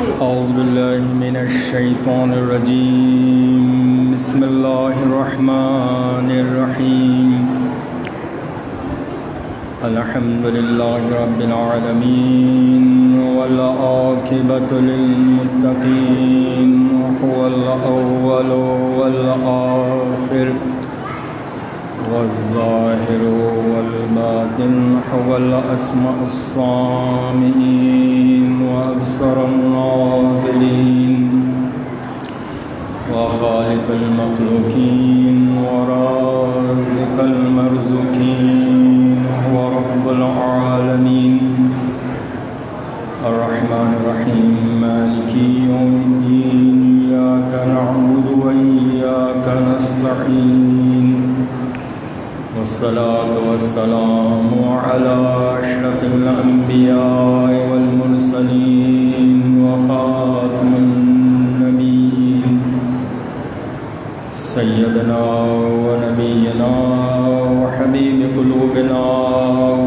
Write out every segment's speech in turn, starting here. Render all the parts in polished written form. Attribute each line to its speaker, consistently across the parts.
Speaker 1: أعوذ بالله من الشيطان الرجيم بسم الله الرحمن الرحيم الحمد لله رب العالمين والعاقبة للمتقين هو الأول والآخر والظاهر والباطن هو الأسماء السامعين وأبصر الناظرين وخالق المخلوقين ورازق المرزوقين هو رب العالمين الرحمن الرحيم مالك يوم الدين إياك نعبد وإياك نستعين والصلاة والسلام على أشرف الأنبياء والمرسلين وخاتم النبيين سيدنا ونبينا وحبيب قلوبنا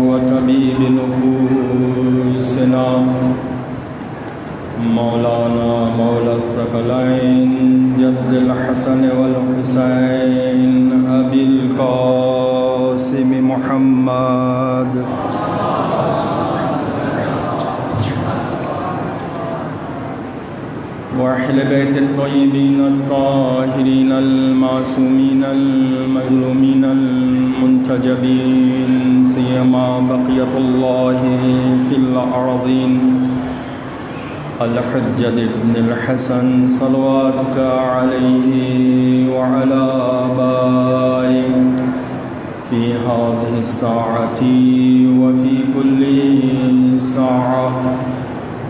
Speaker 1: وطبيب نفوسنا مولانا مولى الثقلين جد الحسن والحسين أبي القاسم محمد وأهل بيت الطيبين الطاهرين المعصومين المظلومين المنتجبين سيما بقية الله في الأرضين الحجة بن الحسن صلواتك عليه وعلى آبائه في هذه الساعة وفي كل ساعة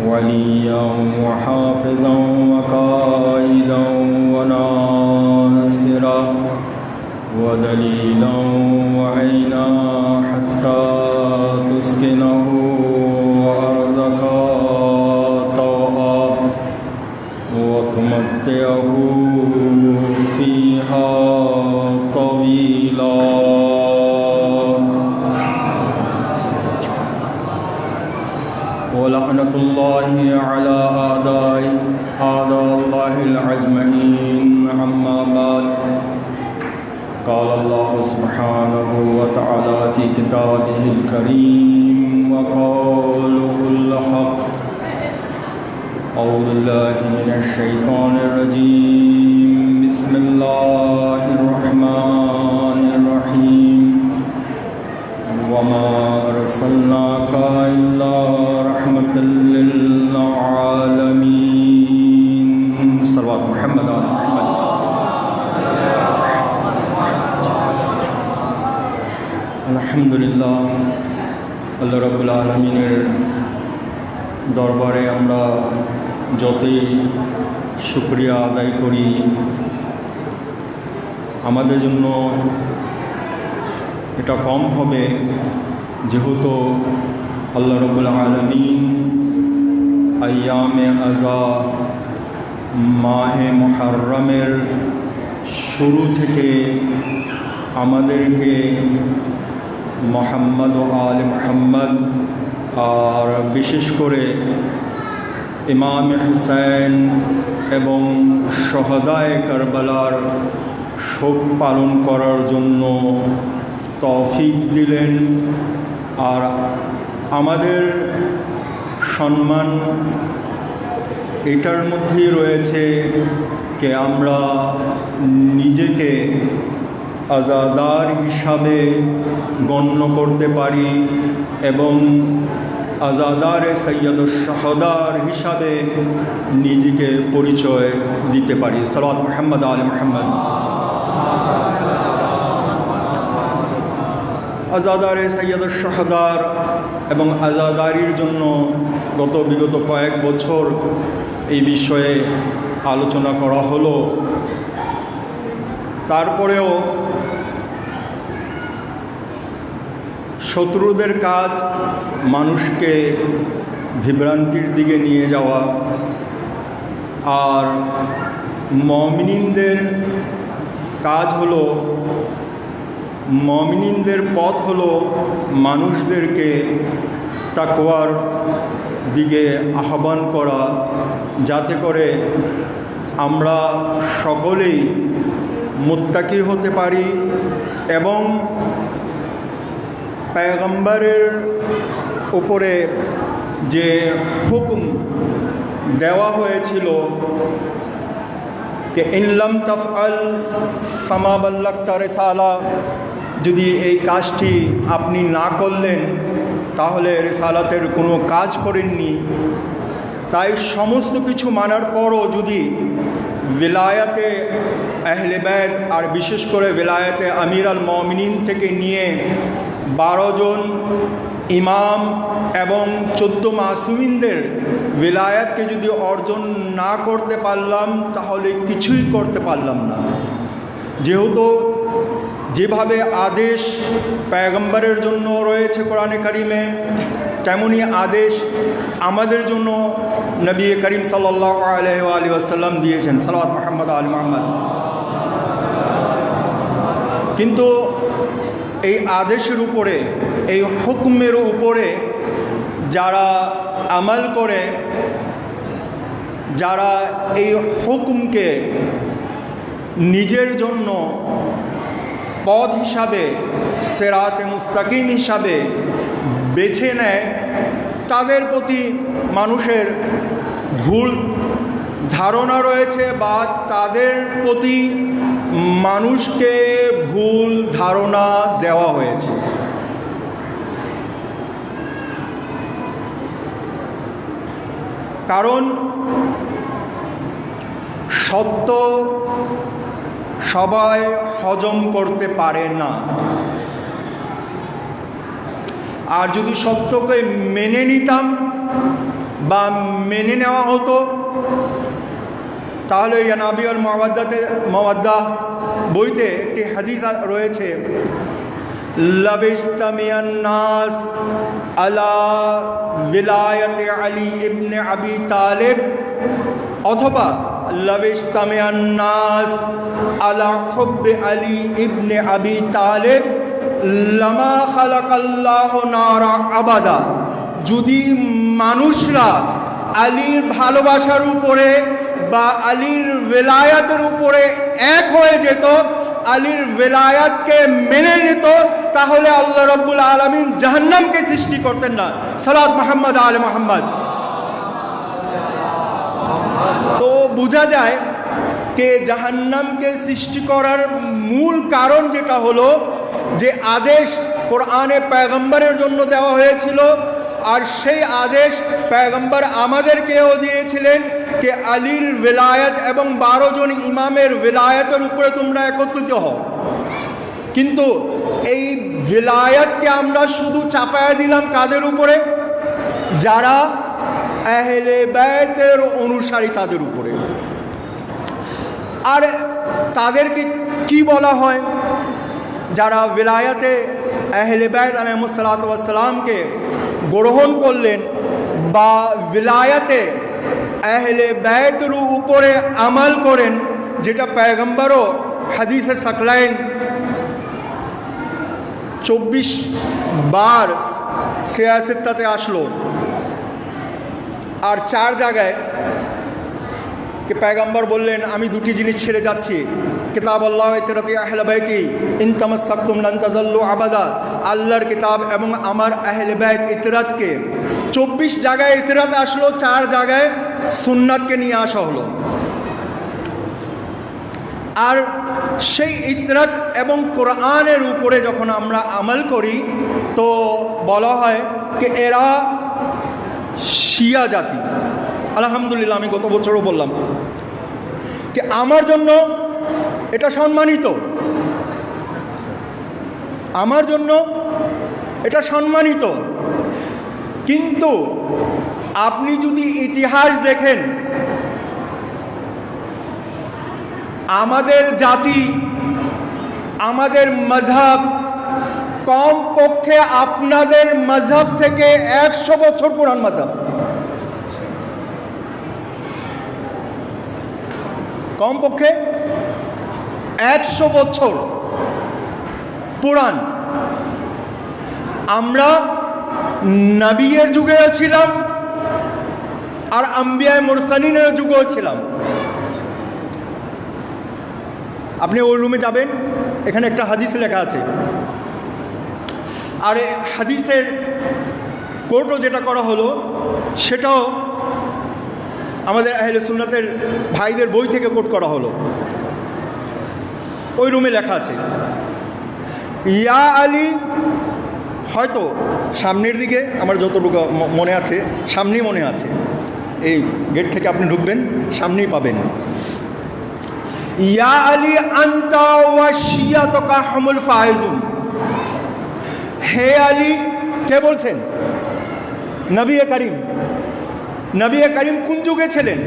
Speaker 1: وليا وحافظا وقائدا وناصرا ودليلا وعينا حتى تسكنه أرضك طوعا وتمتعه فيها طويلا ولعنة الله على أعداء الله الأجمعين أما بعد قال الله سبحانه وتعالى في كتابه الكريم وقوله الحق أعوذ بالله من الشيطان الرجيم بسم الله الرحمن الرحيم وما أرسلناك إلا رحمة للعالمين صلوات محمد على محمد আলহামদুলিল্লাহ আল্লাহ রাব্বুল আলামিনের দরবারে আমরা যতই শুকরিয়া আদায় করি আমাদের জন্য এটা কম হবে, যেহেতু আল্লাহ রাব্বুল আলামিন আইয়ামে আযা মাহে মুহররমের শুরু থেকে আমাদেরকে মুহাম্মদ ও আলে মুহাম্মদ আর বিশেষ করে ইমাম হুসাইন এবং শহদায়ে কারবালার শোক পালন করার জন্য তৌফিক দিলেন। আর আমাদের সম্মান এটার মধ্যেই রয়েছে যে আমরা নিজেকে আজাদার হিসাবে গণ্য করতে পারি এবং আজাদারে সৈয়দুশ শাহদার হিসাবে নিজেকে পরিচয় দিতে পারি। সালাত মুহাম্মদ আলে মুহাম্মদ। আজাদারে সৈয়দুশ শাহদার এবং আজাদারির জন্য বিগত কয়েক বছর এই বিষয়ে আলোচনা করা হলো। তারপরেও শত্রুদের কাজ মানুষকে বিভ্রান্তির দিকে নিয়ে যাওয়া, আর মুমিনদের কাজ হলো, মুমিনদের পথ হলো মানুষদেরকে তাকওয়ার দিকে আহ্বান করা, যাতে করে আমরা সকলেই মুত্তাকি হতে পারি এবং পয়গম্বরের উপরে যে হুকুম দেওয়া হয়েছিল যে ইনলাম তাফআল ফামা বাল্লাগতা রিসালা, যদি এই কাজটি আপনি না করলেন তাহলে রিসালাতের কোনো কাজ করেননি। তাই সমস্ত কিছু মানার পরও যদি ভিলায়াতে আহলে বাইত আর বিশেষ করে ভিলায়াতে আমির আল মুমিনিন থেকে নিয়ে 12 জন ইমাম এবং 14 মাসুমিনদের ভিলায়াতকে যদি অর্জন না করতে পারলাম তাহলে কিছুই করতে পারলাম না। যেহেতু যেভাবে আদেশ পয়গম্বরের জন্য রয়েছে কোরআনে কারিমে, তেমনই আদেশ আমাদের জন্য নবী করিম সাল্লাল্লাহু আলাইহি ওয়াসাল্লাম দিয়েছেন, সালাওয়াত মুহাম্মদ আল মুহাম্মদ। কিন্তু এই আদেশের উপরে, এই হুকুমের উপরে যারা আমল করে, যারা এই হুকুমকে নিজের জন্য পথ হিসাবে, সিরাতে মুস্তাকিম হিসাবে বেছে নেয়, তাদের প্রতি মানুষের ভুল ধারণা রয়েছে বা তাদের প্রতি মানুষকে ভুল ধারণা দেওয়া হয়েছে। কারণ সত্য সবাই হজম করতে পারে না, আর যদি সত্যকে মেনে নিতাম বা মেনে নেওয়া হতো তাহলে ইয়ানাবি আল মাওয়াদ্দা বইতে একটি হাদিস রয়েছে, লাবিস্তামিয়ান নাস আলা ভিলায়াতে আলী ইবনে আবি তালেব, অথবা লাবিস্তামিয়ান নাস আলা হুব্বে আলী ইবনে আবি তালেব লামা খালাকাল্লাহু নারা আবাদা। যদি মানুষরা আলীর ভালোবাসার উপরে বা আলীর ভেলায়াতের উপরে এক হয়ে যেত, আলীর ভেলায়াতকে মেনে নিত, তাহলে আল্লাহ রাব্বুল আলামিন জাহান্নামকে সৃষ্টি করতেন না। সালাত মুহাম্মদ আলে মুহাম্মদ। তো বোঝা যায় যে জাহান্নামকে সৃষ্টি করার মূল কারণ যেটা হলো যে আদেশ কোরআনে পয়গম্বরের জন্য দেওয়া হয়েছিল, আর সেই আদেশ পয়গম্বর আমাদেরকেও দিয়েছিলেন যে আলীর ভিলায়াত এবং 12 জন ইমামের ভিলায়াতের উপরে তোমরা একত্রিত হও। কিন্তু এই ভিলায়াতকে আমরা শুধু চাপায়া দিলাম কাদের উপরে? যারা আহলে বাইতের অনুসারী তাদের উপরে। আর তাদেরকে কি বলা হয়? যারা ভিলায়াতে আহলে বাইত আলাইহিস সালাতু ওয়াস সালামকে গ্রহণ করলেন বা ভিলায়াতে আহলে বাইতের উপরে আমল করেন, যেটা পয়গম্বরও হাদিসে সাকলাইন 24 বার সিয়াসিত্তাতে আসলো, আর 4 জায়গায় কে পয়গম্বর বললেন আমি দুটি জিনিস ছেড়ে যাচ্ছি, কিতাব আল্লাহ ইতরাতি আহলে বাইতি ইন তামাসসাকতুম লান তাযাল্লু আবাদা, আল্লাহর কিতাব এবং আমার আহলে বাইত ইতরাতকে। 24 জায়গায় ইতরাত আসলো, 4 জায়গায় সুন্নাতকে নিয়ে আসা হলো। আর সেই ইতরাত এবং কোরআনের উপরে যখন আমরা আমল করি তো বলা হয় যে এরা শিয়া জাতি। আলহামদুলিল্লাহ, আমি গত বছরও বললাম যে আমার জন্য এটা সম্মানিত, আমার জন্য এটা সম্মানিত। কিন্তু আপনি যদি ইতিহাস দেখেন, আমাদের জাতি, আমাদের মজহব কমপক্ষে আপনাদের মজহব থেকে 100 বছর পুরান মজহব, কমপক্ষে 100 বছর পুরান। আমরা নবীর যুগেও ছিলাম, আর আম্বিয়ায়ে মুরসালিনের যুগেও ছিলাম। আপনি ওই রুমে যাবেন, এখানে একটা হাদিস লেখা আছে, আর হাদিসের কোর্টও যেটা করা হলো সেটাও আমাদের আহলে সুন্নাতের ভাইদের বই থেকে কোট করা হলো। ওই রুমে লেখা আছে, ইয়া আলী, হয়তো সামনের দিকে আমার যতটুকু মনে আছে, সামনেই মনে আছে, এই গেট থেকে আপনি ঢুকবেন, সামনেই পাবেন, ইয়া আলী আনতা ওয়া শিয়াতুকা হুমুল ফায়েজুন। হে আলী, কে বলছেন? নবী করিম। নবী করিম কোন যুগে ছিলেন?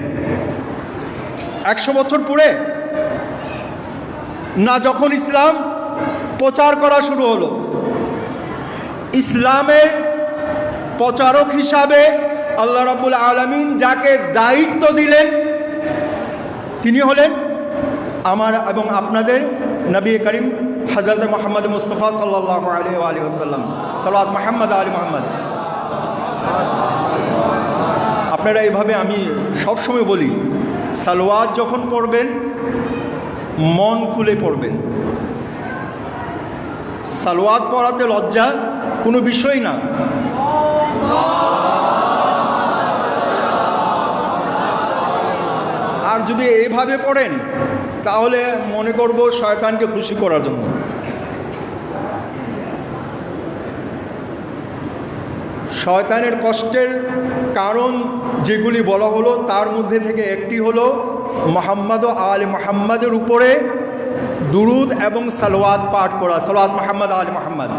Speaker 1: 100 বছর পরে না, যখন ইসলাম প্রচার করা শুরু হলো। ইসলামের প্রচারক হিসাবে আল্লাহ রাব্বুল আলামিন যাকে দায়িত্ব দিলেন তিনি হলেন আমার এবং আপনাদের নবী করিম হযরত মুহাম্মদ মুস্তাফা সাল্লাল্লাহু আলাইহি ওয়াসাল্লাম। সালাত মুহাম্মদ আলি মুহাম্মদ। আপনারা এইভাবে, আমি সবসময় বলি, সালোয়াত যখন পড়বেন মন খুলে পড়বেন। সালোয়াত পড়াতে লজ্জা কোনো বিষয় না। আর যদি এইভাবে পড়েন তাহলে মনে করব শয়তানকে খুশি করার জন্য। শয়তানের কষ্টের কারণ যেগুলি বলা হলো তার মধ্যে থেকে একটি হলো মুহাম্মদ ও আলে মুহাম্মাদের উপরে দুরুদ এবং সালাওয়াত পাঠ করা। সালাওয়াত মুহাম্মদ আলে মুহাম্মদ।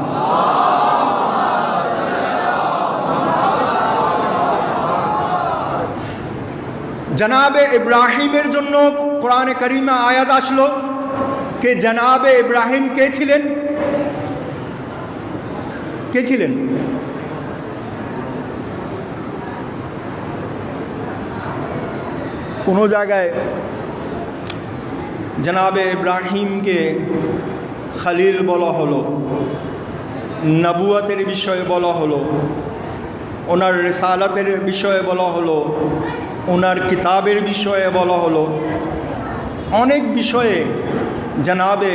Speaker 1: জনাবে ইব্রাহিমের জন্য কোরআনে কারিমে আয়াত আসলো কে জনাবে ইব্রাহিম কে ছিলেন? কে ছিলেন? কোনো জায়গায় জনাবে ইব্রাহিমকে খলিল বলা হলো, নবুয়তের বিষয়ে বলা হলো, ওনার রিসালাতের বিষয়ে বলা হলো, ওনার কিতাবের বিষয়ে বলা হলো, অনেক বিষয়ে জনাবে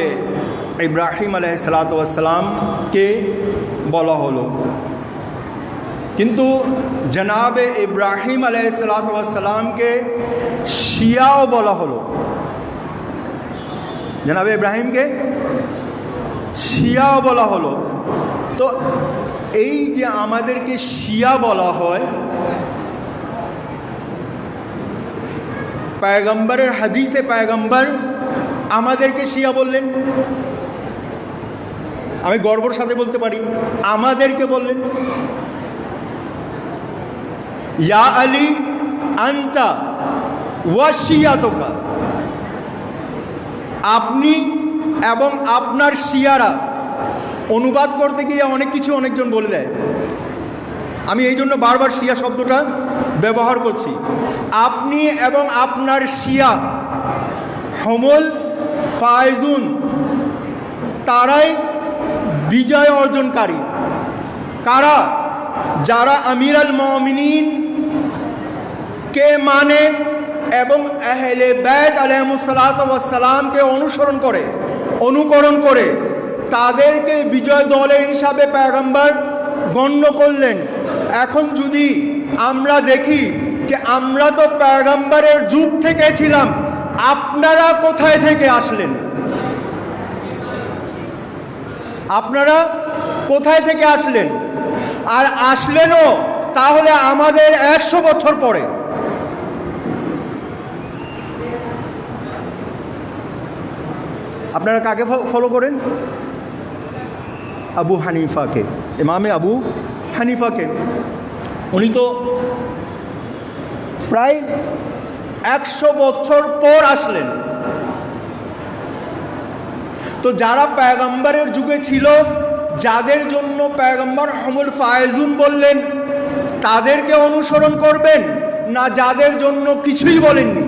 Speaker 1: ইব্রাহিম আলাইহিসসালাতু ওয়াসসালামকে বলা হলো। কিন্তু জনাবে ইব্রাহিম আলাইহিসসালাতু ওয়াসসালামকে শিয়াও বলা হলো। জনাবে ইব্রাহিমকে শিয়াও বলা হলো। তো এই যে আমাদেরকে শিয়া বলা হয়, পয়গম্বরের হাদিসে পয়গম্বর আমাদেরকে শিয়া বললেন। আমি গর্বর সাথে বলতে পারি আমাদেরকে বললেন, ইয়া আলী আনতা ওয়া শিয়াতুকা। আপনি এবং আপনার শিয়ারা। অনুবাদ করতে গিয়ে অনেক কিছু অনেকজন বলে দেয়, আমি এই জন্য বারবার শিয়া শব্দটা ব্যবহার করছি। আপনি এবং আপনার শিয়া হুমুল ফায়েজুন, তারাই বিজয় অর্জনকারী। কারা? যারা আমির আল মুমিনিন কে মানে এবং আহলে বাইত আলাইহিসসালাতু ওয়াসসালামকে অনুকরণ করে তাদেরকে বিজয় দলের হিসাবে পয়গম্বর গণ্য করলেন। এখন যদি আমরা দেখি যে আমরা তো পয়গম্বরের যুগ থেকে ছিলাম, আপনারা কোথায় থেকে আসলেন? আপনারা কোথায় থেকে আসলেন? আর আসলেনও তাহলে আমাদের 100 বছর পরে। আপনারা কাকে ফলো করেন? আবু হানিফাকে, ইমামে আবু হানিফাকে। উনি তো প্রায় 100 বছর পর আসলেন। তো যারা পয়গম্বরের যুগে ছিল, যাদের জন্য পয়গম্বর হুমুল ফায়েজুন বললেন, তাদেরকে অনুসরণ করবেন না যাদের জন্য কিছুই বলেননি?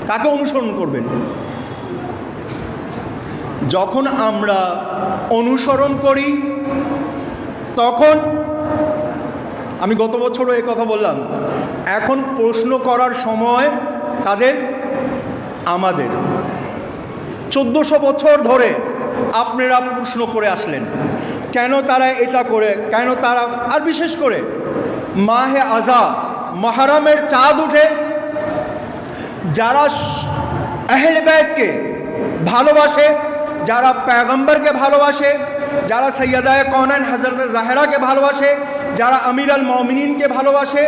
Speaker 1: কাকে অনুসরণ করবেন? যখন আমরা অনুসরণ করি তখন আমি গত বছরও এই কথা বললাম, এখন প্রশ্ন করার সময় তাদের আমাদের 1400 বছর ধরে আপনারা প্রশ্ন করে আসলেন কেন তারা এটা করে, কেন তারা, আর বিশেষ করে মাহে আজা মহরমের চাঁদ উঠে যারা আহলে বাইতকে ভালোবাসে, যারা পয়গম্বরকে ভালোবাসে, যারা সৈয়দায়ে কওনাইন হযরত জাহরাকে ভালোবাসে, যারা আমির আল মুমিনিনকে ভালোবাসে,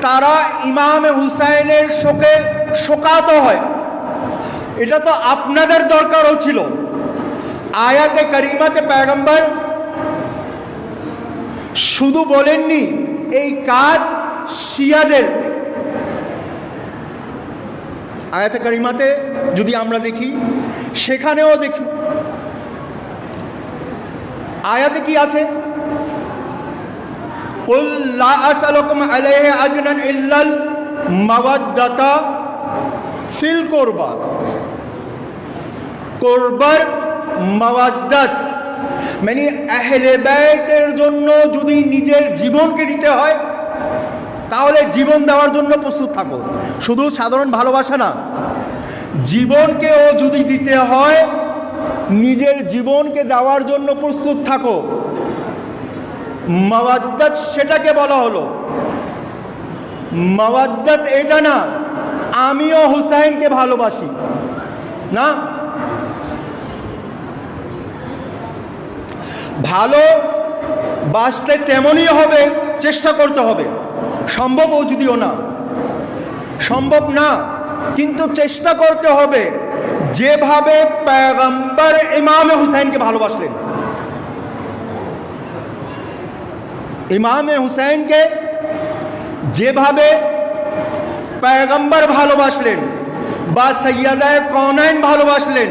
Speaker 1: তারা ইমাম হুসাইনের শোকে শোকাত হয়। এটা তো আপনাদের দরকারও ছিল। আয়াতে কারিমাতে পয়গম্বর শুধু বলেননি এই কাজ শিয়াদের, আয়াতে কারিমাতে যদি আমরা দেখি সেখানেও দেখি আয়াতে কি আছে, কুল লা আসআলুকুম আলাইহি আজরান ইল্লাল মাওয়াদ্দাতা ফিল কুরবা, কুরবার মাওয়াদ্দাত মানে আহলে বাইতের জন্য যদি নিজের জীবনকে দিতে হয় তাহলে জীবন দেওয়ার জন্য প্রস্তুত থাকো। শুধু সাধারণ ভালোবাসা না, জীবনকেও যদি দিতে হয় নিজের জীবনকে দেওয়ার জন্য প্রস্তুত থাকো। মাওয়াদ্দাত সেটাকে বলা হলো। মাওয়াদ্দাত এটা না আমিও হুসাইনকে ভালোবাসি না, ভালোবাসতে তেমনই হবে, চেষ্টা করতে হবে। সম্ভবও যদিও না, সম্ভব না, কিন্তু চেষ্টা করতে হবে যেভাবে পয়গম্বর ইমামে হুসাইনকে ভালোবাসলেন, ইমামে হুসাইনকে যেভাবে পয়গম্বর ভালোবাসলেন বা সৈয়দায়ে কওনাইন ভালোবাসলেন,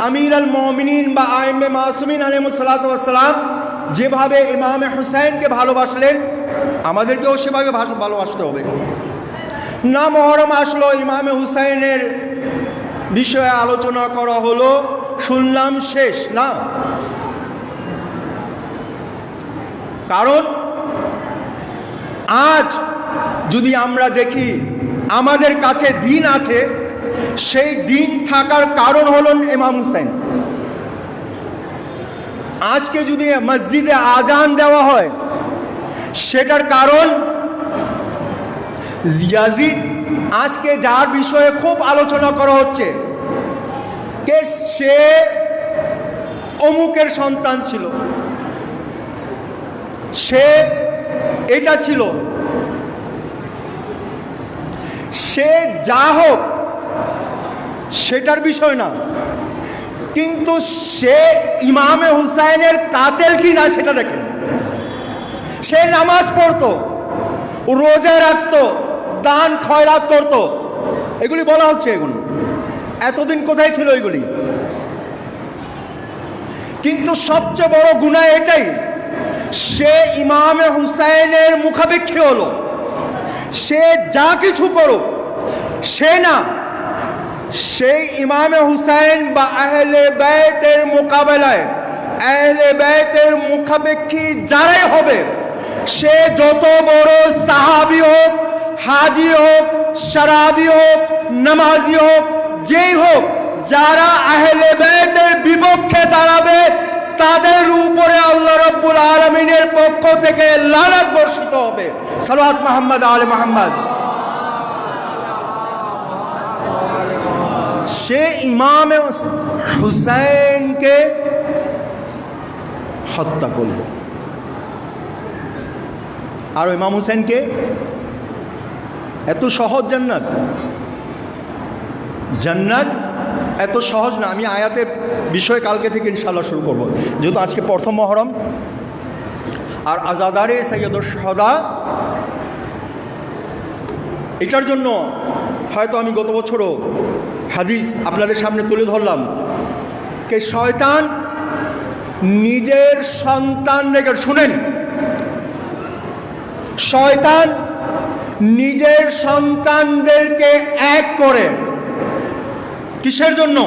Speaker 1: আমির আল মুমিনিন বা আইম্মে মাসুমিন আলাইহিসসালাতু ওয়াসসালাম যেভাবে ইমামে হুসাইনকে ভালোবাসলেন আমাদেরকেও সেভাবে ভালোবাসতে হবে না। মহরম আসলো, ইমামে হুসাইনের বিষয়ে আলোচনা করা হলো, শুনলাম, শেষ না। কারণ আজ যদি আমরা দেখি আমাদের কাছে দিন আছে, সেই দিন থাকার কারণ হলো ইমাম হুসাইন। আজকে যদি মসজিদে আজান দেওয়া হয় সেটার কারণ ইয়াজিদ, আজকে যার বিষয়ে খুব আলোচনা করা হচ্ছে কে সে অমুকের সন্তান ছিল, সে এটা ছিল, সে যা হোক সেটার বিষয় না, কিন্তু সে ইমামে হুসাইনের কাতেল কি না সেটা দেখেন। সে নামাজ পড়তো, রোজা রাখতো, দান খয়রাত করতো, এগুলি বলা হচ্ছে। এগুলো এতদিন কোথায় ছিল এগুলি? কিন্তু সবচেয়ে বড় গুনাহ এটাই, সে ইমামে হুসাইনের মুখাপেক্ষী হলো। সে যা কিছু করুক, সে না, সেই ইমামে হুসাইন বা আহলে বাইতের মোকাবেলায়, আহলে বাইতের মুখাপেক্ষী যারাই হবে, সে যত বড় সাহাবী হোক, হাজি হোক, শরাবি হোক, নামাজি হোক, যেই হোক, যারা আহলে বাইতের বিপক্ষে দাঁড়াবে তাদের উপরে আল্লাহ রাব্বুল আলামিনের পক্ষ থেকে লানত বর্ষিত হবে। সালাওয়াত মুহাম্মদ আলে মুহাম্মদ। সে ইমামে হুসাইনকে হত্যা করল, আর ইমাম হুসাইনকে এত সহজ জান্নাত, জান্নাত এত সহজ না। আমি আয়াতের বিষয়ে কালকে থেকে ইনশাআল্লাহ শুরু করব, যেহেতু আজকে প্রথম মহরম। আর আজাদারে সৈয়দুশ শুহাদা, এটার জন্য হয়তো আমি গত বছরও হাদিস আপনাদের সামনে তুলে ধরলাম কে শয়তান নিজের সন্তানদের, শুনেন, শয়তান নিজের সন্তানদেরকে এক করে কিসের জন্য?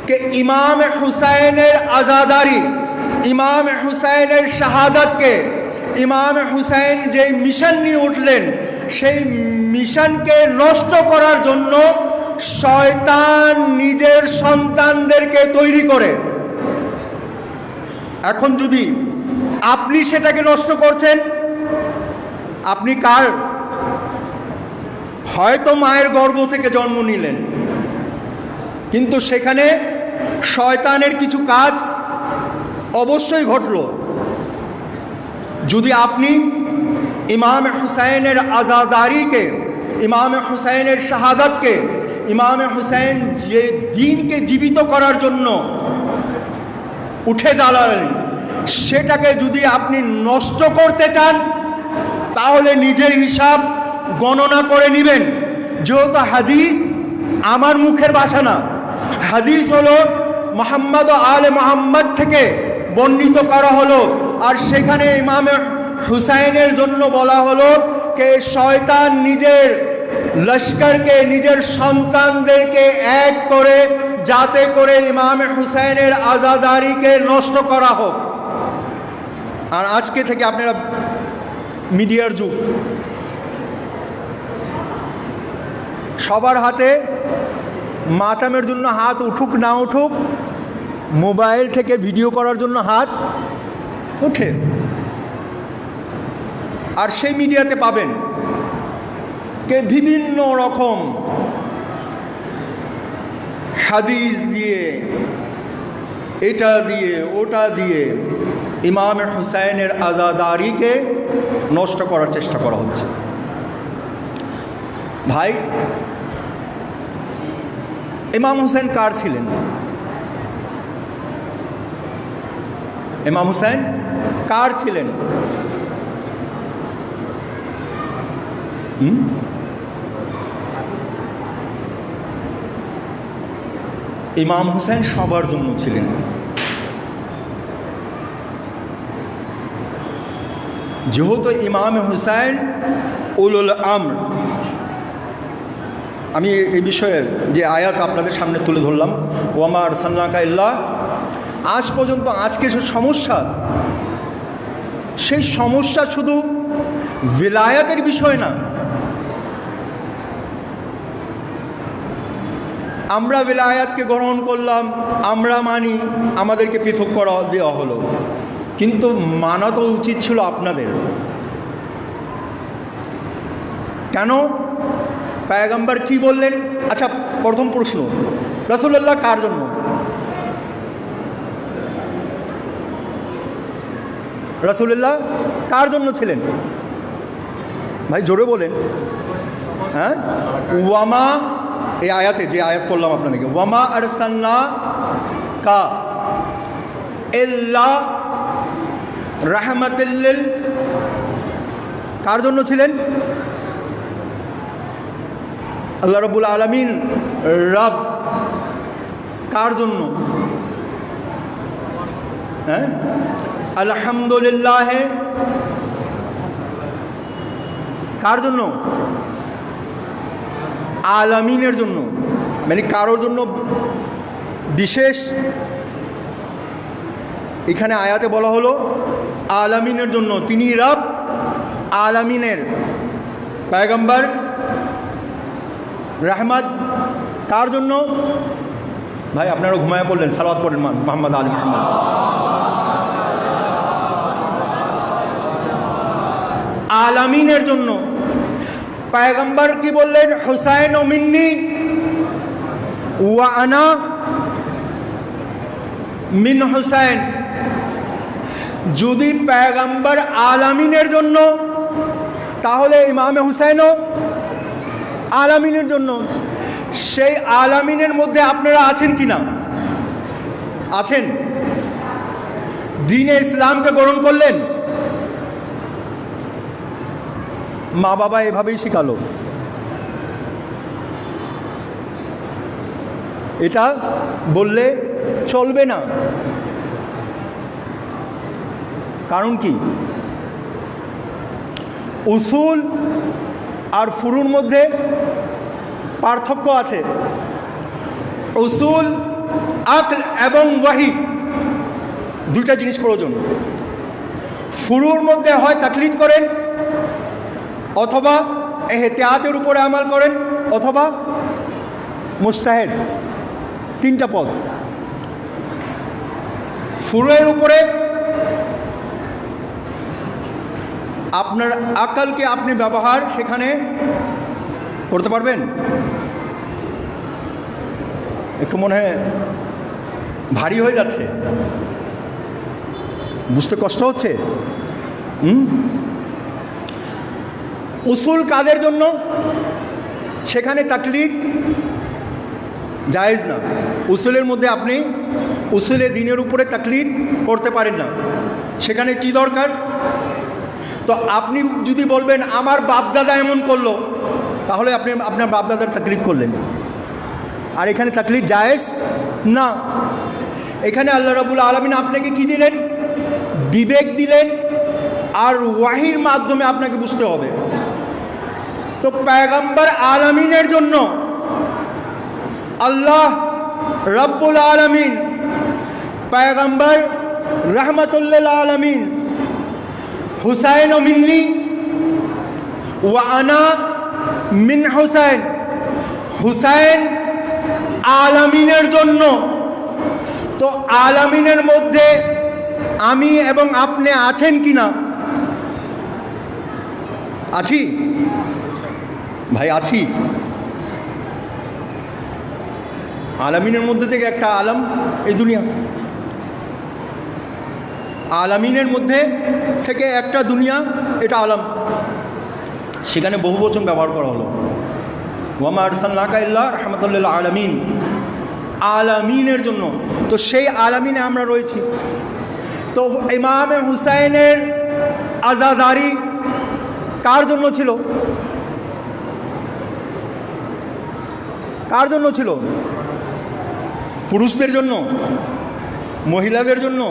Speaker 1: কে ইমাম হুসাইনের আজাদারি, ইমাম হুসাইনের শাহাদাতকে ইমাম হুসাইন যে মিশন নিয়ে উঠলেন, সেই মিশনকে নষ্ট করার জন্য শয়তান নিজের সন্তানদেরকে তৈরি করে। এখন যদি আপনি সেটাকে নষ্ট করছেন, আপনি কার? হয়তো মায়ের গর্ভ থেকে জন্ম নিলেন, কিন্তু সেখানে শয়তানের কিছু কাজ অবশ্যই ঘটল। যদি আপনি ইমাম হুসাইনের আজাদারিকে, ইমাম হুসাইনের শাহাদাতকে, ইমাম হুসাইন যে দ্বীনকে জীবিত করার জন্য উঠে দাঁড়ালেন, সেটাকে যদি আপনি নষ্ট করতে চান, তাহলে নিজের হিসাব গণনা করে নেবেন। যেহেতু হাদিস আমার মুখের ভাষা না, হাদিস হলো মুহাম্মদ ও আলে মুহাম্মদ থেকে বর্ণিত করা হলো, আর সেখানে ইমাম হুসাইনের জন্য বলা হলো কে শয়তান নিজের লস্করকে, নিজের সন্তানদেরকে এক করে যাতে করে ইমাম হুসাইনের আজাদারিকে নষ্ট করা হোক। আর আজকে থেকে আপনারা, মিডিয়ার যুগ, সবার হাতে মাতামের জন্য হাত উঠুক না উঠুক, মোবাইল থেকে ভিডিও করার জন্য হাত উঠে। আর সেই মিডিয়াতে পাবেন কে বিভিন্ন রকম হাদিস দিয়ে, এটা দিয়ে ওটা দিয়ে ইমাম হুসাইনের আজাদারিকে নষ্ট করার চেষ্টা করা হচ্ছে। ভাই, ইমাম হুসাইন কার ছিলেন? ইমাম হুসাইন কার ছিলেন? ইমাম হুসাইন সবার জন্য ছিলেন। যেহেতু ইমাম হুসাইন উলুল আমর, আমি এই বিষয়ে যে আয়াত আপনাদের সামনে তুলে ধরলাম, ওয়ামা আরসালনাকা ইল্লা, আজ পর্যন্ত আজকে যে সমস্যা, সেই সমস্যা শুধু ভিলায়াতের বিষয় না। আমরা ভিলায়াতকে গ্রহণ করলাম, আমরা মানি, আমাদেরকে পৃথক করা দেওয়া হলো, কিন্তু মানা তো উচিত ছিল আপনাদের। কেন? পয়গম্বর কি বললেন? আচ্ছা, প্রথম প্রশ্ন, রাসূলুল্লাহ কার জন্য? রাসূলুল্লাহ কার জন্য ছিলেন? ভাই জোরে বলেন। হ্যাঁ, ওয়ামা, এই আয়াতে যে আয়াত পড়লাম আপনাদেরকে, ওয়ামা আরসালনাকা ইল্লা রাহমাতাল লিল, কার জন্য ছিলেন? আল্লাহ রাব্বুল আলামিন, রব কার জন্য? হ্যাঁ, আলহামদুলিল্লাহ কার জন্য? আলামিনের জন্য, মানে কারোর জন্য বিশেষ। এখানে আয়াতে বলা হলো আলামিনের জন্য, তিনি রব আলামিনের। পয়গম্বর রহমত কার জন্য? ভাই আপনারা ঘুমায় পড়লেন, সালাওয়াত পড়েন মুহাম্মদ আলী মুহাম্মদ। আলামিনের জন্য। পয়গম্বর কি বললেন? হুসাইন ও মিন্নি ওয়া আনা মিন হুসাইন। যদি পয়গম্বর আলামিনের জন্য, তাহলে ইমামে হুসাইনও আলামিনের জন্য। সেই আলামিনের মধ্যে আপনারা আছেন কি না? আছেন? দ্বীনে ইসলামকে গ্রহণ করলেন? মা বাবা এভাবেই শেখালো। এটা বললে চলবে না। কারণ কি? উসুল আর ফুরুর মধ্যে পার্থক্য আছে। উসুল, আকল এবং ওয়াহি, দুইটা জিনিস প্রয়োজন। ফুরুর মধ্যে হয় তাকলিদ করেন, অথবা এহতিয়াতের উপরে আমাল করেন, অথবা মুস্তাহেদ। তিনটা পদ। ফুরুয়ের উপরে আপনার আকলকে আপনি ব্যবহার সেখানে করতে পারবেন। একটু মনে হয় ভারী হয়ে যাচ্ছে, বুঝতে কষ্ট হচ্ছে। উসুল কাদের জন্য? সেখানে তাকলিদ জায়েজ না। উসুলের মধ্যে আপনি উসুলে দিনের উপরে তাকলিদ করতে পারেন না। সেখানে কি দরকার? তো আপনি যদি বলবেন আমার বাপদাদা এমন করলো, তাহলে আপনি আপনার বাপদাদার তাকলিদ করলেন, আর এখানে তাকলিদ জায়েজ না। এখানে আল্লাহ রাব্বুল আলামিন আপনাকে কি দিলেন? বিবেক দিলেন, আর ওয়াহির মাধ্যমে আপনাকে বুঝতে হবে। তো পয়গম্বর আলামিনের জন্য আল্লাহ রাব্বুল আলামিন পয়গম্বর রহমতুল্লিল আলামিন হুসাইন মিন্নি ওয়া আনা মিন হুসাইন, হুসাইন আলামিনের জন্য। তো আলামিনের মধ্যে আমি এবং আপনি আছেন কি না? আছি ভাই, আছি। আলামিনের মধ্যে থেকে একটা আলম এই দুনিয়া, আলামিনের মধ্যে থেকে একটা দুনিয়া, এটা আলম। সেখানে বহুবচন ব্যবহার করা হলো, ওয়ামা আরসালনাকা ইল্লা রাহমাতাল লিল আলামিন, আলামিনের জন্য। তো সেই আলামিনে আমরা রয়েছি। তো ইমামে হুসাইনের আজাদারি কার জন্য ছিল? কার জন্য ছিল? পুরুষদের জন্য, মহিলাদের জন্য,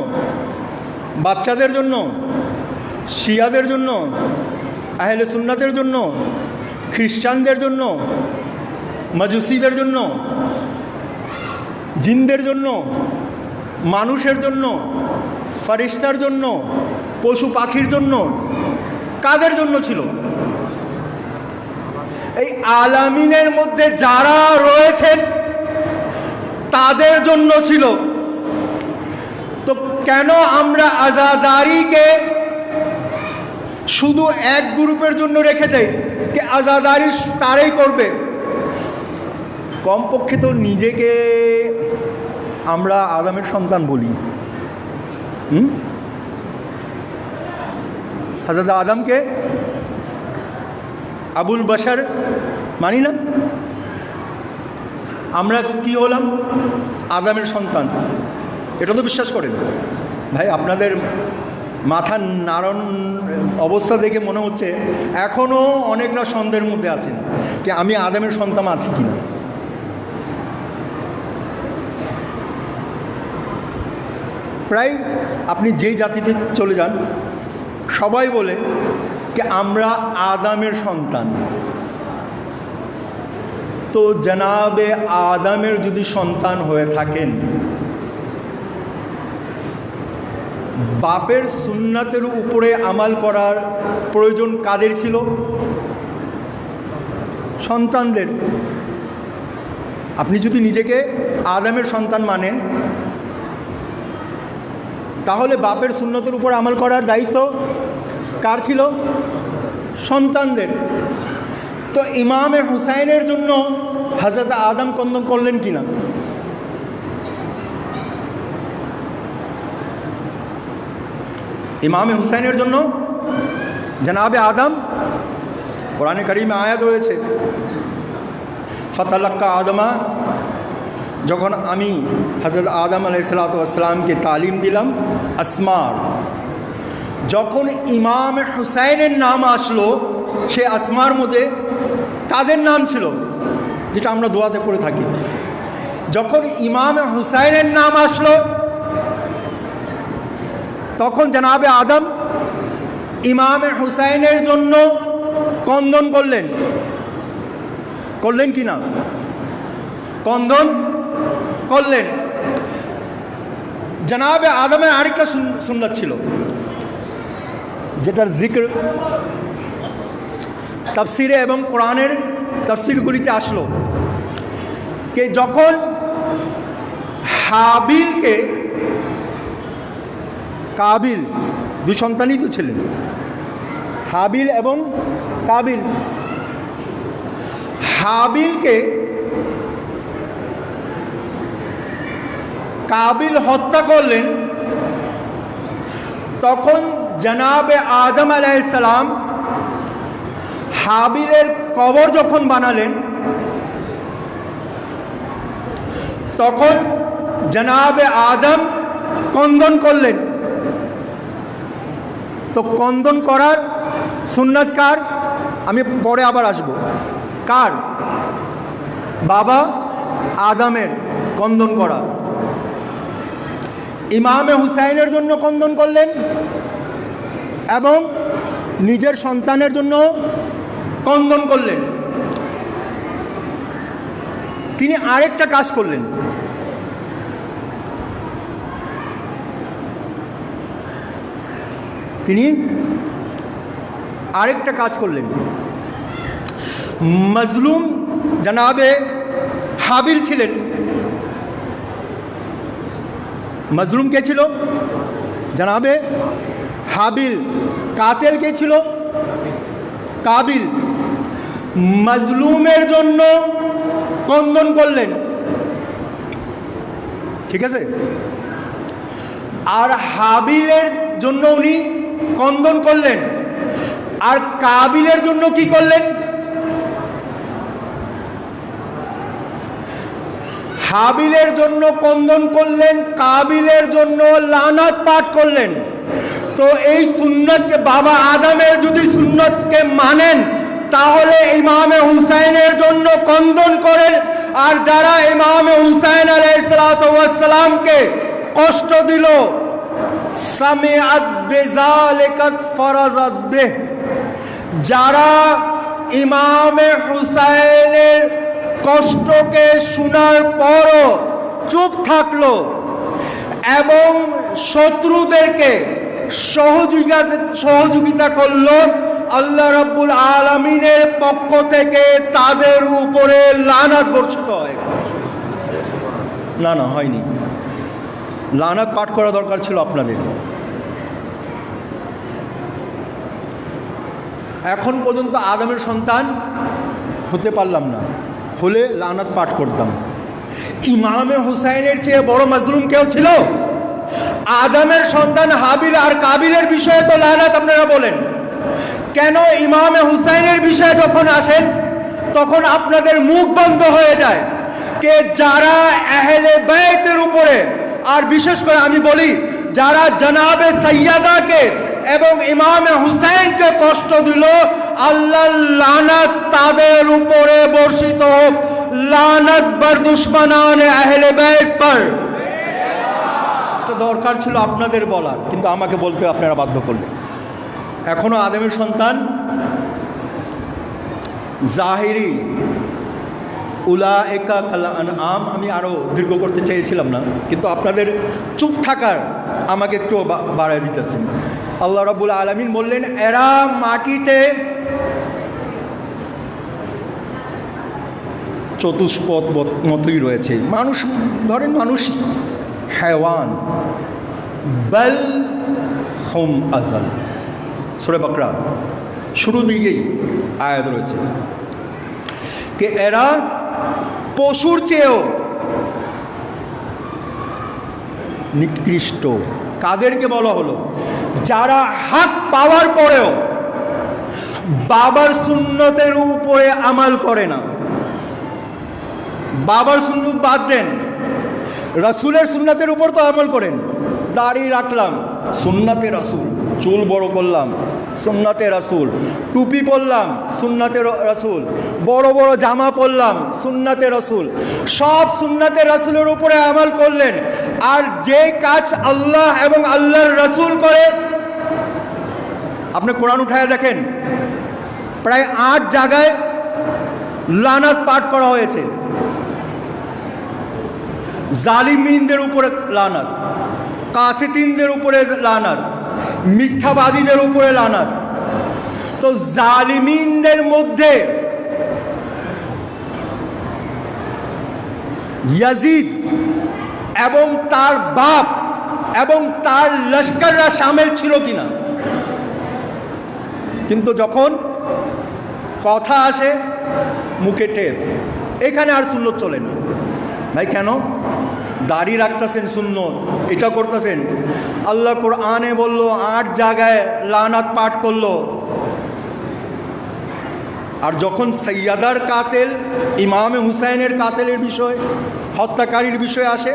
Speaker 1: বাচ্চাদের জন্য, শিয়াদের জন্য, আহলে সুন্নাতের জন্য, খ্রিস্টানদের জন্য, মাজুসিদের জন্য, জিনদের জন্য, মানুষের জন্য, ফারিস্তার জন্য, পশু পাখির জন্য? কাদের জন্য ছিল? এই আলামিনের মধ্যে যারা রয়েছেন তাদের জন্য ছিল। তো কেন আমরা আজাদারিকে শুধু এক গ্রুপের জন্য রেখে দেই যে আজাদারি তারাই করবে? কমপক্ষে তো নিজেকে আমরা আদমের সন্তান বলি। হযরত আদমকে আবুল বাশার মানি না? আমরা কি হলাম? আদমের সন্তান। এটা তো বিশ্বাস করেন ভাই? আপনাদের মাথা নাড়ন অবস্থা দেখে মনে হচ্ছে এখনও অনেকটা সন্দেহের মধ্যে আছেন যে আমি আদমের সন্তান আছি কিনা। প্রায় আপনি যেই জাতিতে চলে যান সবাই বলে যে আমরা আদমের সন্তান। তো জনাবে আদমের যদি সন্তান হয়ে থাকেন, বাপের সুন্নাতের উপরে আমাল করার প্রয়োজন কাদের ছিল? সন্তানদের। আপনি যদি নিজেকে আদমের সন্তান মানেন, তাহলে বাপের সুন্নতের উপর আমল করার দায়িত্ব কার ছিল? সন্তানদের। তো ইমামে হুসাইনের জন্য হযরত আদম কন্দন করলেন কিনা? ইমামে হুসাইনের জন্য জনাবে আদম, কোরআনে কারিমে আয়াত রয়েছে, ফাতালাক্কা আদমা, যখন আমি হযরত আদম আলাইহিসসালাতু ওয়াসসালামকে তালিম দিলাম আসমার, যখন ইমাম হুসাইনের নাম আসলো সে আসমার মধ্যে কাদের নাম ছিল? যেটা আমরা দোয়াতে পড়ে থাকি। যখন ইমাম হুসাইনের নাম আসলো তখন জনাবে আদম ইমাম হুসাইনের জন্য কন্দন করলেন কি না? কন্দন করলেন। জনাবে আদমের আরেকটা সুন্নাত ছিল, যেটার জিক্র তাফসিরে এবং কোরআনের তাফসিরগুলিতে আসলো, কে যখন হাবিলকে, কাবিল দুই সন্তানই তো ছিলেন, হাবিল এবং কাবিল, হাবিলকে কাবিল হত্যা করলেন, তখন জনাবে আদম আলাইহিস সালাম হাবিলের কবর যখন বানালেন, তখন জনাবে আদম কন্দন করলেন। তো কন্দন করার সুন্নাত কার? আমি পরে আবার আসব। কার? বাবা আদমের কন্দন করা। ইমামে হুসাইনের জন্য কন্দন করলেন এবং নিজের সন্তানের জন্য কন্দন করলেন। তিনি আরেকটা কাজ করলেন, তিনি আরেকটা কাজ করলেন। মজলুম জনাবে হাবিল ছিলেন, মজলুম কে ছিল? জনাবে হাবিল। কাতেল কে ছিল? কাবিল। মজলুমের জন্য কন্দন করলেন, ঠিক আছে? আর হাবিলের জন্য উনি কন্দন করলেন, আর কাবিলের জন্য কি করলেন? হাবিলের জন্য কন্দন করলেন, কাবিলের জন্য লানাত পাঠ করলেন। তো এই সুন্নতকে, বাবা আদমের যদি সুন্নতকে মানেন, তাহলে ইমামে হুসাইনের জন্য কন্দন করেন। আর যারা ইমামে হুসাইন আলাইহিসসালামকে কষ্ট দিল, সামিআত বিযালিকা ফারাজাত বিহ, যারা ইমামে হুসাইনের কষ্টকে শোনার পরও চুপ থাকলো এবং শত্রুদেরকে সহযোগিতা করলো, আল্লাহ রাব্বুল আলামিনের পক্ষ থেকে তাদের উপরে লানত বর্ষিত হয়। না না, হয়নি। লানত পাঠ করা দরকার ছিল আপনাদের। এখন পর্যন্ত আদমের সন্তান হতে পারলাম না, হলে লানত পাঠ করতাম। ইমামে হুসাইনের চেয়ে বড় মাজলুম কেউ ছিল? আদমের সন্তান হাবিল আর কাবিলের বিষয়ে তো লানত আপনারা বলেন, কেন ইমামে হুসাইনের বিষয়ে যখন আসেন তখন আপনাদের মুখ বন্ধ হয়ে যায়? কে যারা আহলে বাইতের উপরে, আর বিশেষ করে আমি বলি যারা জনাবে সাইয়্যিদাকে এবং ইমামে হুসাইনকে কষ্ট দিল, আল্লাহর লানত তাদের উপরে বর্ষিত হোক। লানত বার দুশমনানে আহলে বাইত পর। তো দরকার ছিল আপনাদের বলার, কিন্তু আমাকে বলতে আপনারা বাধ্য করলেন। এখনো আদমের সন্তান জাহিরি উলাইকা কাল আনআম, আমি আরও দীর্ঘ করতে চেয়েছিলাম না, কিন্তু আপনাদের চুপ থাকার আমাকে একটু বাড়ায় দিতেছেন। আল্লাহ রাব্বুল আলামিন বললেন, এরা মাটিতে চতুষ্পদ মতোই রয়েছে। মানুষ ধরেন, মানুষ হায়াওয়ান, বাল হুম আযাল। সূরা বাকরা শুরু দিকেই আয়াত রয়েছে কে এরা পশুর চেয়েও নিকৃষ্ট। কাদেরকে বলা হলো? যারা হক পাওয়ার পরেও বাবার সুন্নতের উপরে আমাল করে না। বাবার সুন্নত বাদ দেন, রাসূলের সুন্নতের উপর তো আমল করেন। দাড়ি রাখলাম, সুন্নতে রাসূল। চুল বড় করলাম, সুন্নতে রাসূল। টুপি পরলাম, সুন্নতে রাসূল। বড় বড় জামা পরলাম, সুন্নতে রাসূল। সব সুন্নতে রাসূলের উপরে আমল করলেন। আর যে কাজ আল্লাহ এবং আল্লাহর রাসূল করে, আপনি কোরআন উঠায় দেখেন, প্রায় 8 জায়গায় লানত পাঠ করা হয়েছে। জালিমিনদের উপরে লানত, কাসিতিনদের উপরে লানত, মিথ্যাবাদীদের উপরে লানাত। তো জালিমিনদের মধ্যে ইয়াজিদ এবং তার বাপ এবং তার লস্কররা শামিল ছিল কিনা? কিন্তু যখন কথা আসে মুখে টেপ, এখানে আর সুন্নত চলে না। ভাই কেন? দাড়ি রাখতেছেন সুন্নত, এটা করতেছেন। আল্লাহ কোরআনে বলল 8 জায়গায় লানাত পাঠ করলো। আর যখন সৈয়দার কাতেল ইমামে হুসাইনের কাতেলের বিষয়, হত্যাকারীর বিষয় আসে,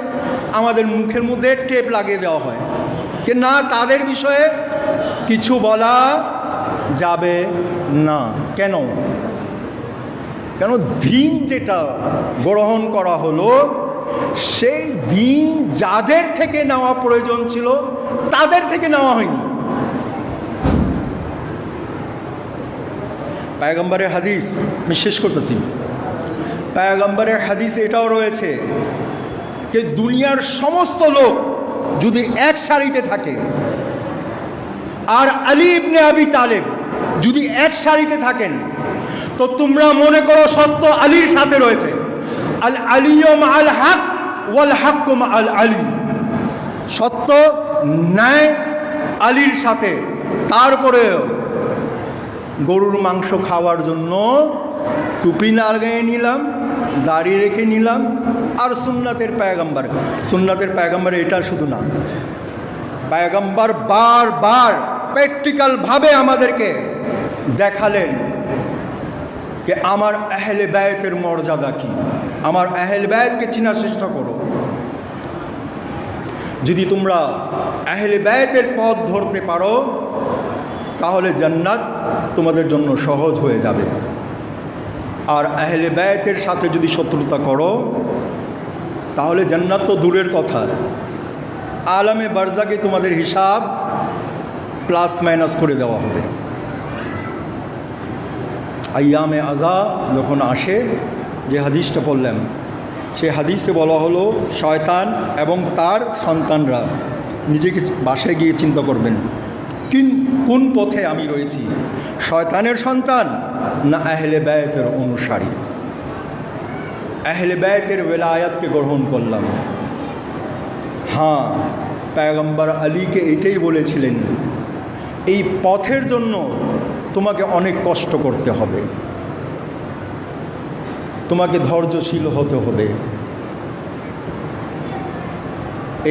Speaker 1: আমাদের মুখের মধ্যে টেপ লাগিয়ে দেওয়া হয় যে না, তাদের বিষয়ে কিছু বলা যাবে না। কেন? কেন? দিন যেটা গ্রহণ করা হলো, সেই দিন যাদের থেকে নেওয়া প্রয়োজন ছিল তাদের থেকে নেওয়া হয়নি। পয়গম্বরের হাদিস, আমি শেষ করতেছি, পয়গম্বরের হাদিস এটাও রয়েছে যে দুনিয়ার সমস্ত লোক যদি এক সারিতে থাকে আর আলী ইবনে আবি তালেব যদি এক সারিতে থাকেন, তো তোমরা মনে করো সত্য আলীর সাথে রয়েছে। আল আলিয়্যু মাআল হক ওয়াল হক্কু মাআল আলী, সত্য ন্যায় আলীর সাথে। তারপরে গরুর মাংস খাওয়ার জন্য টুপি লাগিয়ে নিলাম, দাড়ি রেখে নিলাম, আর সুন্নাতের পয়গম্বর এটা শুধু না, পয়গম্বর বারবার প্র্যাকটিক্যালভাবে আমাদেরকে দেখালেন যে আমার আহলে বায়তের মর্যাদা কি, আমার আহলে বায়তকে চেনার চেষ্টা করো। যদি তোমরা আহলে বায়তের পথ ধরতে পারো তাহলে জান্নাত তোমাদের জন্য সহজ হয়ে যাবে। আর আহলে বায়তের সাথে যদি শত্রুতা করো তাহলে জান্নাত তো দূরের কথা, আলামে বারজাকে তোমাদের হিসাব প্লাস মাইনাস করে দেওয়া হবে। আইয়ামে আজা যখন আসে, যে হাদিসটা পড়লাম, সে হাদিসে বলা হলো শয়তান এবং তার সন্তানরা নিজেকে বাসায় গিয়ে চিন্তা করবেন কোন পথে আমি রয়েছি, শয়তানের সন্তান না আহলে বায়তের অনুসারী। আহলে বায়তের ওলায়াতকে গ্রহণ করলাম। হ্যাঁ, পয়গম্বর আলীকে এটাই বলেছিলেন, এই পথের জন্য তোমাকে অনেক কষ্ট করতে হবে, তোমাকে ধৈর্যশীল হতে হবে,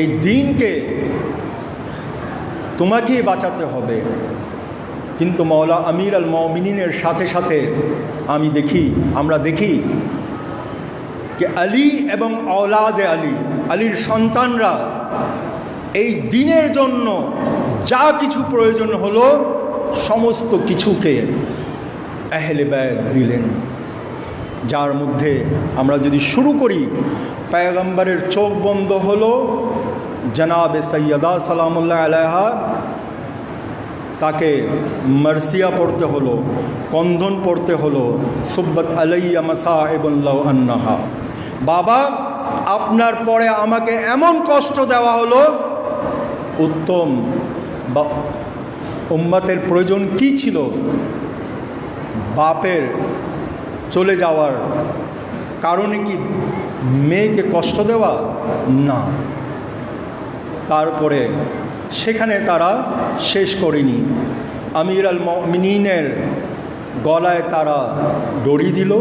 Speaker 1: এই দিনকে তোমাকেই বাঁচাতে হবে। কিন্তু মওলা আমির আল মুমিনিনের সাথে সাথে আমরা দেখি যে আলী এবং আওলাদে আলীর সন্তানরা এই দিনের জন্য যা কিছু প্রয়োজন হলো সমস্ত কিছুকে আহলে বায়ত দিলেন। যার মধ্যে আমরা যদি শুরু করি, পয়গম্বরের চোখ বন্ধ হলো, জনাবে সৈয়দা সালামুল্লাহ আলাইহা তাকে মার্সিয়া পড়তে হলো, কন্ধন পড়তে হলো, সুব্বত আলাইয়া মাসাইবুল্লাহ আন্নাহা, বাবা আপনার পরে আমাকে এমন কষ্ট দেওয়া হলো। উত্তম বা উম্মতের প্রয়োজন কি ছিল? বাপের চলে যাওয়ার কারণে কি মেয়েকে কষ্ট দেওয়া? না। তারপরে সেখানে তারা শেষ করেনি, আমির আল মুমিনিনের গলায় তারা দড়ি দিল,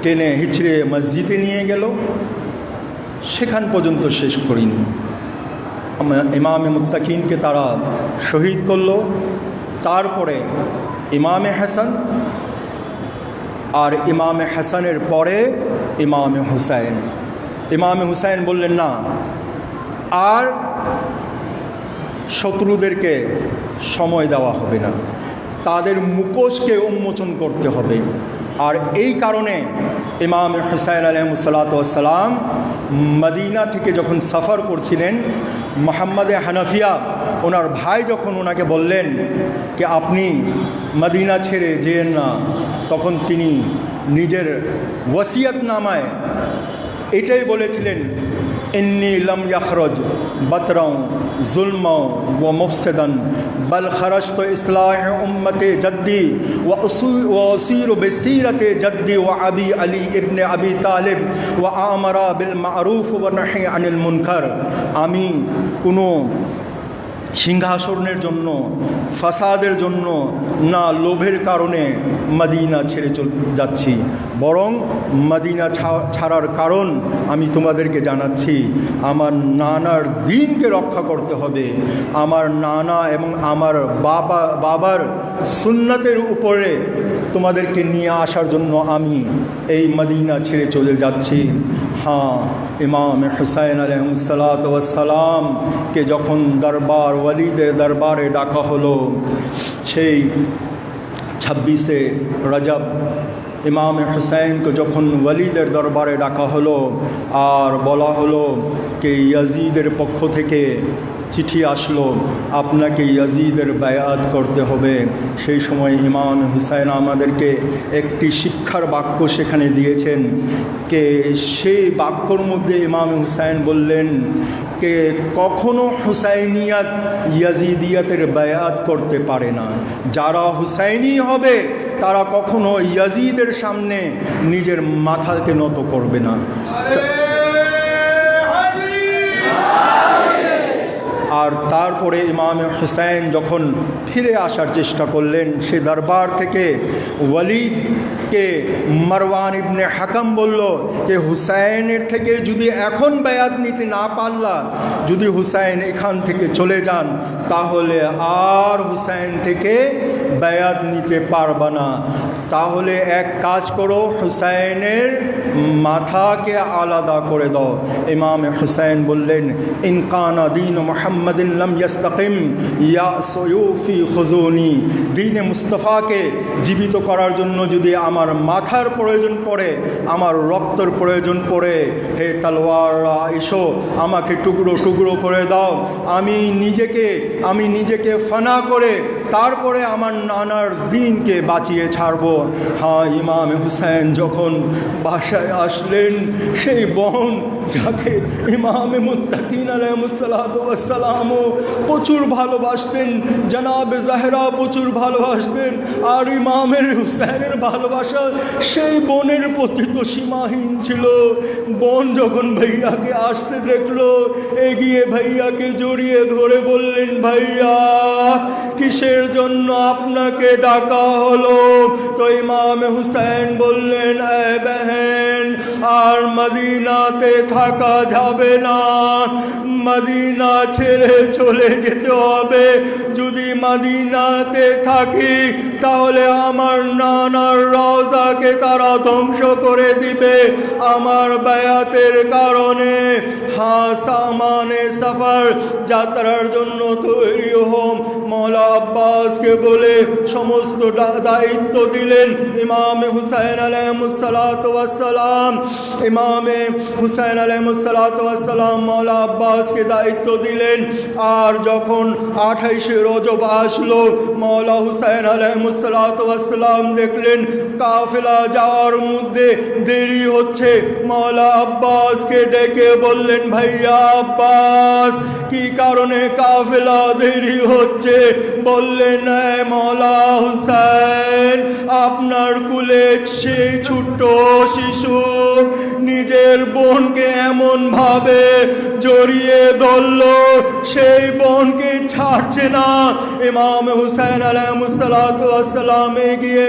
Speaker 1: টেনে হিচড়ে মসজিদে নিয়ে গেল, সেখান পর্যন্ত শেষ করিনি। ইমামে মুত্তাকিনকে তারা শহীদ করল। তারপরে ইমামে হাসান, আর ইমামে হাসানের পরে ইমামে হুসাইন। ইমামে হুসাইন বললেন না, আর শত্রুদেরকে সময় দেওয়া হবে না, তাদের মুখোশকে উন্মোচন করতে হবে। আর এই কারণে ইমাম হুসাইন আলাইহিসসালাম মদিনা থেকে যখন সফর করছিলেন, মুহাম্মদে হানাফিয়া ওনার ভাই যখন ওনাকে বললেন যে আপনি মদিনা ছেড়ে যেয়েন না, তখন তিনি নিজের ওসিয়তনামায় এটাই বলেছিলেন इन्नी लम यखरज बतरौ जुल्मौ व मुफसदन बल खरजत इस्लाह उम्मत जद्दी व उसीर बसीरत जद्दी व अबी अली इब्न अबी तालिब व आमरा बिल मारूफ व नही अनिल मुनकर। आमी कोनो সিংহাসনের জন্য, ফাসাদের জন্য না লোভের কারণে মদিনা ছেড়ে যাচ্ছি, বরং মদিনা ছাড়ার কারণ আমি তোমাদেরকে জানাচ্ছি। আমার নানার দ্বীনকে রক্ষা করতে হবে। আমার নানা এবং আমার বাবার সুন্নতের উপরে তোমাদেরকে নিয়ে আসার জন্য আমি এই মদিনা ছেড়ে চলে যাচ্ছি। हाँ, इमाम हुसैन अलैहिस्सलाम के যখন দরবার ওয়ালিদের দরবারে ডাকা হলো, সেই 26 রজব ইমাম হুসাইনকে যখন ওয়ালিদের দরবারে ডাকা হলো আর বলা হলো যে ইয়াজিদের পক্ষ থেকে চিঠি আসলো, আপনাকে ইয়াজিদের বায়াত করতে হবে। সেই সময় ইমাম হুসাইন আমাদেরকে একটি শিক্ষার বাক্য সেখানে দিয়েছেন, কে সেই বাক্যর মধ্যে ইমাম হুসাইন বললেন কে কখনো হুসাইনিয়াত ইয়াজিদিয়াতের বায়াত করতে পারে না। যারা হুসাইনি হবে তারা কখনো ইয়াজিদের সামনে নিজের মাথাকে নত করবে না। আর তারপরে ইমাম হুসাইন যখন ফিরে আসার চেষ্টা করলেন সে দরবার থেকে, ওয়ালিদকে মারওয়ান ইবনে হাকাম বলল যে হুসাইনের থেকে যদি এখন বায়াত নিতে না পারলা, যদি হুসাইন এখান থেকে চলে যান তাহলে আর হুসাইন থেকে বায়াত নিতে পারবা না। তাহলে এক কাজ করো, হুসাইনের মাথাকে আলাদা করে দাও। ইমাম হুসাইন বললেন, ইনকানা দীন মুহাম্মাদিন লাম ইয়াস্তাকিম ইয়া সুয়ুফি খুজুনি। দীনে মুস্তাফাকে জীবিত করার জন্য যদি আমার মাথার প্রয়োজন পড়ে, আমার রক্তের প্রয়োজন পড়ে, হে তলোয়াররা এসো, আমাকে টুকরো টুকরো করে দাও। আমি নিজেকে ফানা করে তারপরে আমার নানার দ্বীনকে বাঁচিয়ে ছাড়ব। হ্যাঁ, ইমাম হুসাইন যখন বাসায় আসলেন, সেই বোন যাকে ইমামে মুত্তাকিন আলাইহিসসালামও প্রচুর ভালোবাসতেন, জনাবে জাহরা প্রচুর ভালোবাসতেন, আর ইমামের হুসাইনের ভালোবাসা সেই বোনের প্রতি তো সীমাহীন ছিল। বোন যখন ভাইয়াকে আসতে দেখলো, এগিয়ে ভাইয়াকে জড়িয়ে ধরে বললেন, ভাইয়া কিসের জন্য আপনাকে ডাকা হলো? তো ইমাম হুসাইন বললেন, এ বহেন, আর মদিনাতে থাকা যাবে না, মদিনা ছেড়ে চলে যেতে হবে। যদি মদিনাতে থাকি তাহলে আমার নানার রওজাকে তারা ধ্বংস করে দিবে আমার বায়াতের কারণে। হ্যাঁ, সামানে সফর যাত্রার জন্য তৈরি হোম। মওলা আব্বাসকে বলে সমস্ত দায়িত্ব দিলেন ইমাম হুসাইন আলাইহিসসালাম। ইমামে হুসাইন আলাইহিসসালাম মওলা আব্বাসকে দায়িত্ব দিলেন। আর যখন 28 রজব আসলো, মওলা হুসাইন আলাইহিসসালাম দেখলেন কাফেলা যাওয়ার মধ্যে দেরি হচ্ছে। মওলা আব্বাসকে ডেকে বললেন, ভাইয়া আব্বাস, কি কারণে কাফেলা দেরি হচ্ছে? বললেন, মওলা হুসাইন, আপনার কুলে সেই ছোট্ট শিশু নিজের বোনকে এমন ভাবে জড়িয়ে ধরল, সেই বোনকে ছাড়ছে না। ইমাম হুসাইন আলাইহিসসালাম এগিয়ে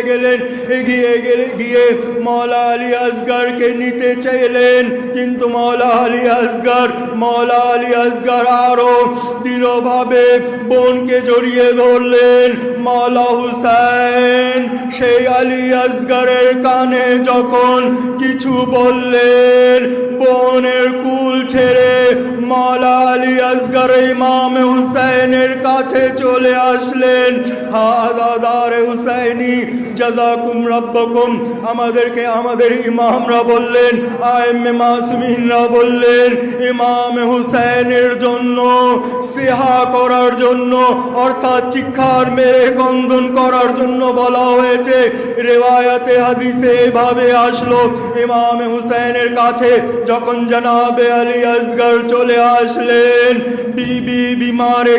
Speaker 1: গিয়ে মওলা আলী আসগরকে নিতে চাইলেন, কিন্তু মওলা আলী আসগর আরো দৃঢ়ভাবে বোনকে জড়িয়ে ধরলেন। মওলা হুসাইন সেই আলী আসগরের কানে যখন কিছু বললেন, বোনের কুল ছেড়ে মওলা আলী আসগর ইমাম হুসাইনের কাছে চলে আসলেন। হাদাদারে হুসাইনি জাযাকুম রাব্বুকুম, আমাদেরকে আমাদের ইমামরা বললেন, আইম্মে মাসুমিনরা বললেন, ইমাম হুসাইনের জন্য সিহা করার জন্য, অর্থাৎ চিৎকার মেরে কন্দন করার জন্য বলা হয়েছে। হয়েছে। রেওয়ায়াতে হাদিসে এভাবে আসলো, ইমাম হুসাইনের কাছে যখন জনাবে আলী আসগর চলে আসলেন, বিবি বিমারে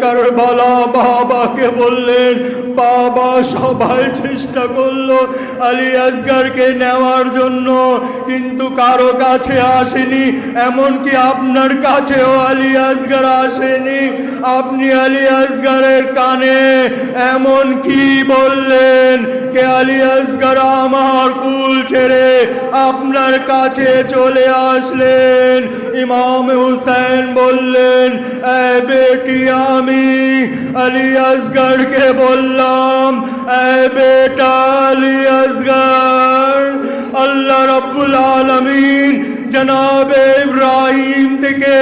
Speaker 1: কারবালা বাবাকে বললেন, বাবা সবাই চেষ্টা করলো আলী আসগরকে নেওয়ার জন্য, কিন্তু কারো কাছে আসেনি, এমনকি আপনার কাছেও আলী আসগর আসেনি। আপনি আলী আসগরের কানে এমন কি বললেন কে আলী আসগর আমার কুল ছেড়ে আপনার কাছে চলে আসলেন? ইমাম হুসাইন বললেন, এ বেটি, আমি আলী আসগরকে বললাম, এ বেটা আলী আসগর, আল্লাহ রাব্বুল আলামিন জনাবে ইব্রাহিম থেকে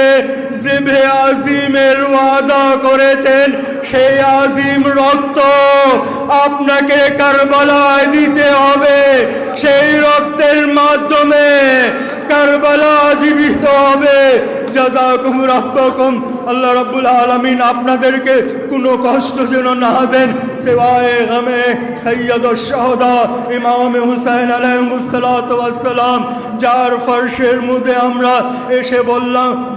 Speaker 1: জিবে আজিমের ওয়াদা করেছেন, সেই আজিম রক্ত আপনাকে কারবালায় দিতে হবে, সেই রক্তের মাধ্যমে কারবালা জীবিত হবে। জাযাকুম রাব্বুকুম, আল্লাহ রাব্বুল আলামিন আপনাদেরকে কোনো কষ্ট যেন না দেন। সিওয়ায়ে গামে সৈয়দুশ শাহাদা ইমাম হুসাইন আলাইহিস সালাতু ওয়াস সালাম, যার ফরশের মধ্যে আমরা এসে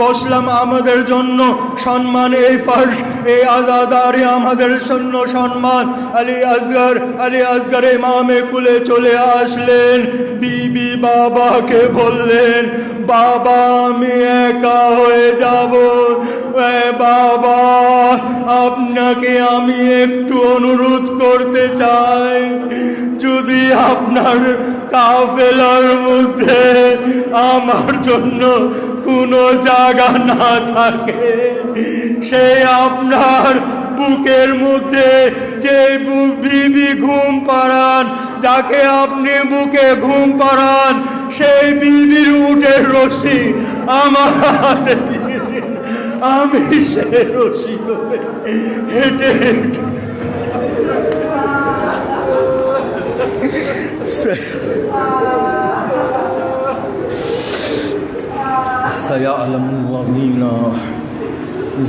Speaker 1: বসলাম, আমাদের জন্য সম্মান এই ফরশ, এই আজাদারি আমাদের জন্য সম্মান। আলী আসগর ইমামে কুলে চলে আসলেন, বিবি বাবাকে বললেন, বাবা আমি একা হয়ে যাব, বাবা আপনাকে আমি একটু অনুরোধ করতে চাই, যদি আপনার কাফেলার মধ্যে আমার জন্য কোনো জায়গা না থাকে, সে আপনার বুকের মধ্যে যে বিবি ঘুম পাড়ান, যাকে আপনি বুকে ঘুম পাড়ান, সেই বিবির উটের রশি আমার হাতে দিয়ে দিন, আমি সে রশি করে হেঁটে হেঁটে سيعلم الذين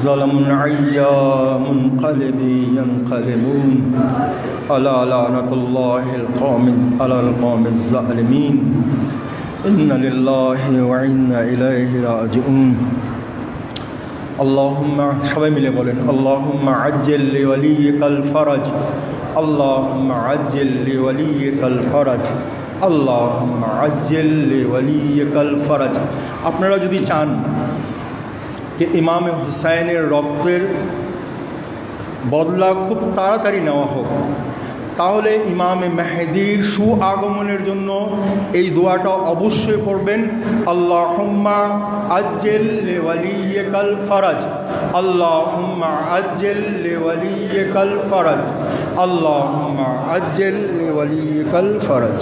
Speaker 1: ظلموا أي منقلب ينقلبون ألا لعنة الله على القوم الظالمين إن لله وإنا إليه راجعون اللهم সবাই মিলে বলেন, اللهم عجل لوليك الفرج اللهم عجل لوليك الفرج اللهم عجل لوليك الفرج। আপনারা যদি চান যে ইমাম হুসাইনের রক্তের বদলা খুব তাড়াতাড়ি নেওয়া হোক, তাহলে ইমামে মেহেদির সুআগমনের জন্য এই দোয়াটা অবশ্যই পড়বেন, আল্লাহুম্মা আজ্জিল লিওয়ালিয়িকাল ফরজ আল্লাহুম্মা আজ্জিল লিওয়ালিয়িকাল ফরজ আল্লাহুম্মা আজ্জিল লিওয়ালিয়িকাল ফরজ।